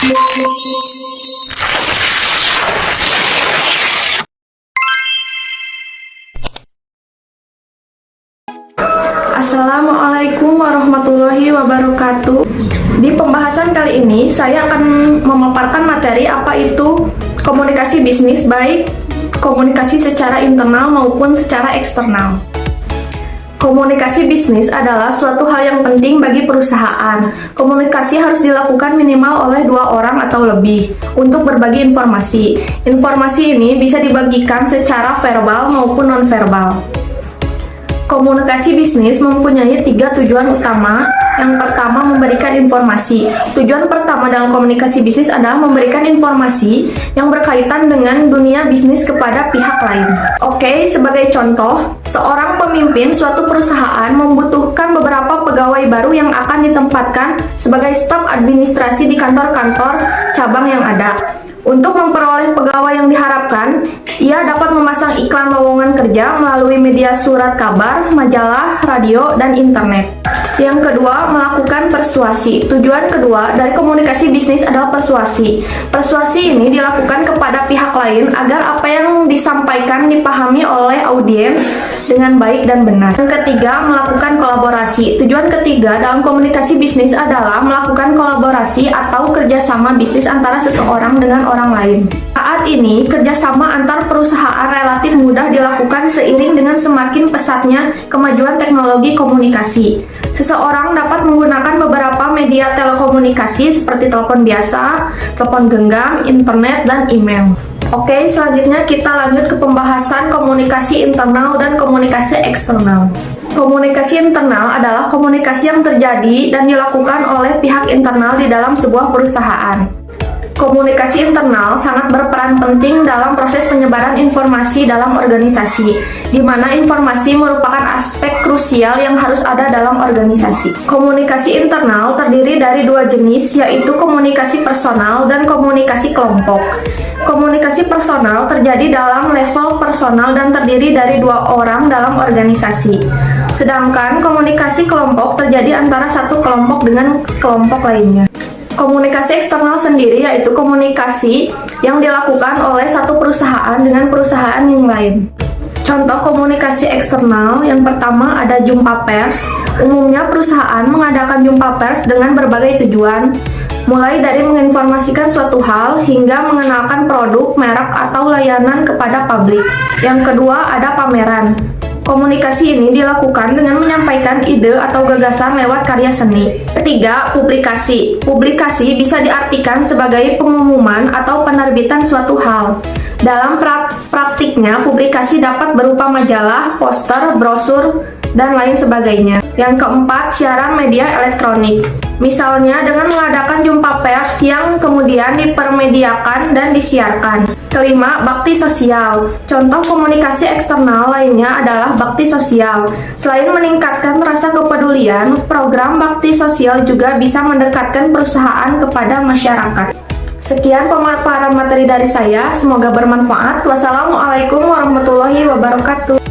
Assalamualaikum warahmatullahi wabarakatuh. Di pembahasan kali ini saya akan memaparkan materi apa itu komunikasi bisnis, baik komunikasi secara internal maupun secara eksternal. Komunikasi bisnis adalah suatu hal yang penting bagi perusahaan. Komunikasi harus dilakukan minimal oleh 2 orang atau lebih untuk berbagi informasi. Informasi ini bisa dibagikan secara verbal maupun nonverbal. Komunikasi bisnis mempunyai 3 tujuan utama. Yang pertama, memberikan informasi. Tujuan pertama dalam komunikasi bisnis adalah memberikan informasi yang berkaitan dengan dunia bisnis kepada pihak lain. Oke, sebagai contoh, seorang pemimpin suatu perusahaan membutuhkan beberapa pegawai baru yang akan ditempatkan sebagai staf administrasi di kantor-kantor cabang yang ada. Untuk memperoleh pegawai yang diharapkan, ia dapat memasang iklan lowongan kerja melalui media surat kabar, majalah, radio, dan internet. Yang kedua, melakukan persuasi. Tujuan kedua dari komunikasi bisnis adalah persuasi. Persuasi ini dilakukan kepada pihak lain agar apa yang disampaikan dipahami oleh audiens dengan baik dan benar. Yang ketiga, melakukan kolaborasi. Tujuan ketiga dalam komunikasi bisnis adalah melakukan kolaborasi atau kerjasama bisnis antara seseorang dengan orang lain. Saat ini, kerjasama antar perusahaan relatif mudah dilakukan seiring dengan semakin pesatnya kemajuan teknologi komunikasi. Seseorang dapat menggunakan beberapa media telekomunikasi seperti telepon biasa, telepon genggam, internet, dan email. Oke, selanjutnya kita lanjut ke pembahasan komunikasi internal dan komunikasi eksternal. Komunikasi internal adalah komunikasi yang terjadi dan dilakukan oleh pihak internal di dalam sebuah perusahaan. Komunikasi internal sangat berperan penting dalam proses penyebaran informasi dalam organisasi, di mana informasi merupakan aspek krusial yang harus ada dalam organisasi. Komunikasi internal terdiri dari 2 jenis, yaitu komunikasi personal dan komunikasi kelompok. Komunikasi personal terjadi dalam level personal dan terdiri dari 2 orang dalam organisasi. Sedangkan komunikasi kelompok terjadi antara satu kelompok dengan kelompok lainnya. Komunikasi eksternal sendiri yaitu komunikasi yang dilakukan oleh satu perusahaan dengan perusahaan yang lain. Contoh komunikasi eksternal yang pertama ada jumpa pers. Umumnya perusahaan mengadakan jumpa pers dengan berbagai tujuan, mulai dari menginformasikan suatu hal hingga mengenalkan produk, merek, atau layanan kepada publik. Yang kedua ada pameran. Komunikasi ini dilakukan dengan menyampaikan ide atau gagasan lewat karya seni. Ketiga, publikasi. Publikasi bisa diartikan sebagai pengumuman atau penerbitan suatu hal. Dalam praktiknya, publikasi dapat berupa majalah, poster, brosur, dan lain sebagainya. Yang keempat, siaran media elektronik. Misalnya dengan mengadakan jumpa pers yang kemudian dipermediakan dan disiarkan. Kelima, bakti sosial. Contoh komunikasi eksternal lainnya adalah bakti sosial. Selain meningkatkan rasa kepedulian, program bakti sosial juga bisa mendekatkan perusahaan kepada masyarakat. Sekian pemaparan materi dari saya, semoga bermanfaat. Wassalamualaikum warahmatullahi wabarakatuh.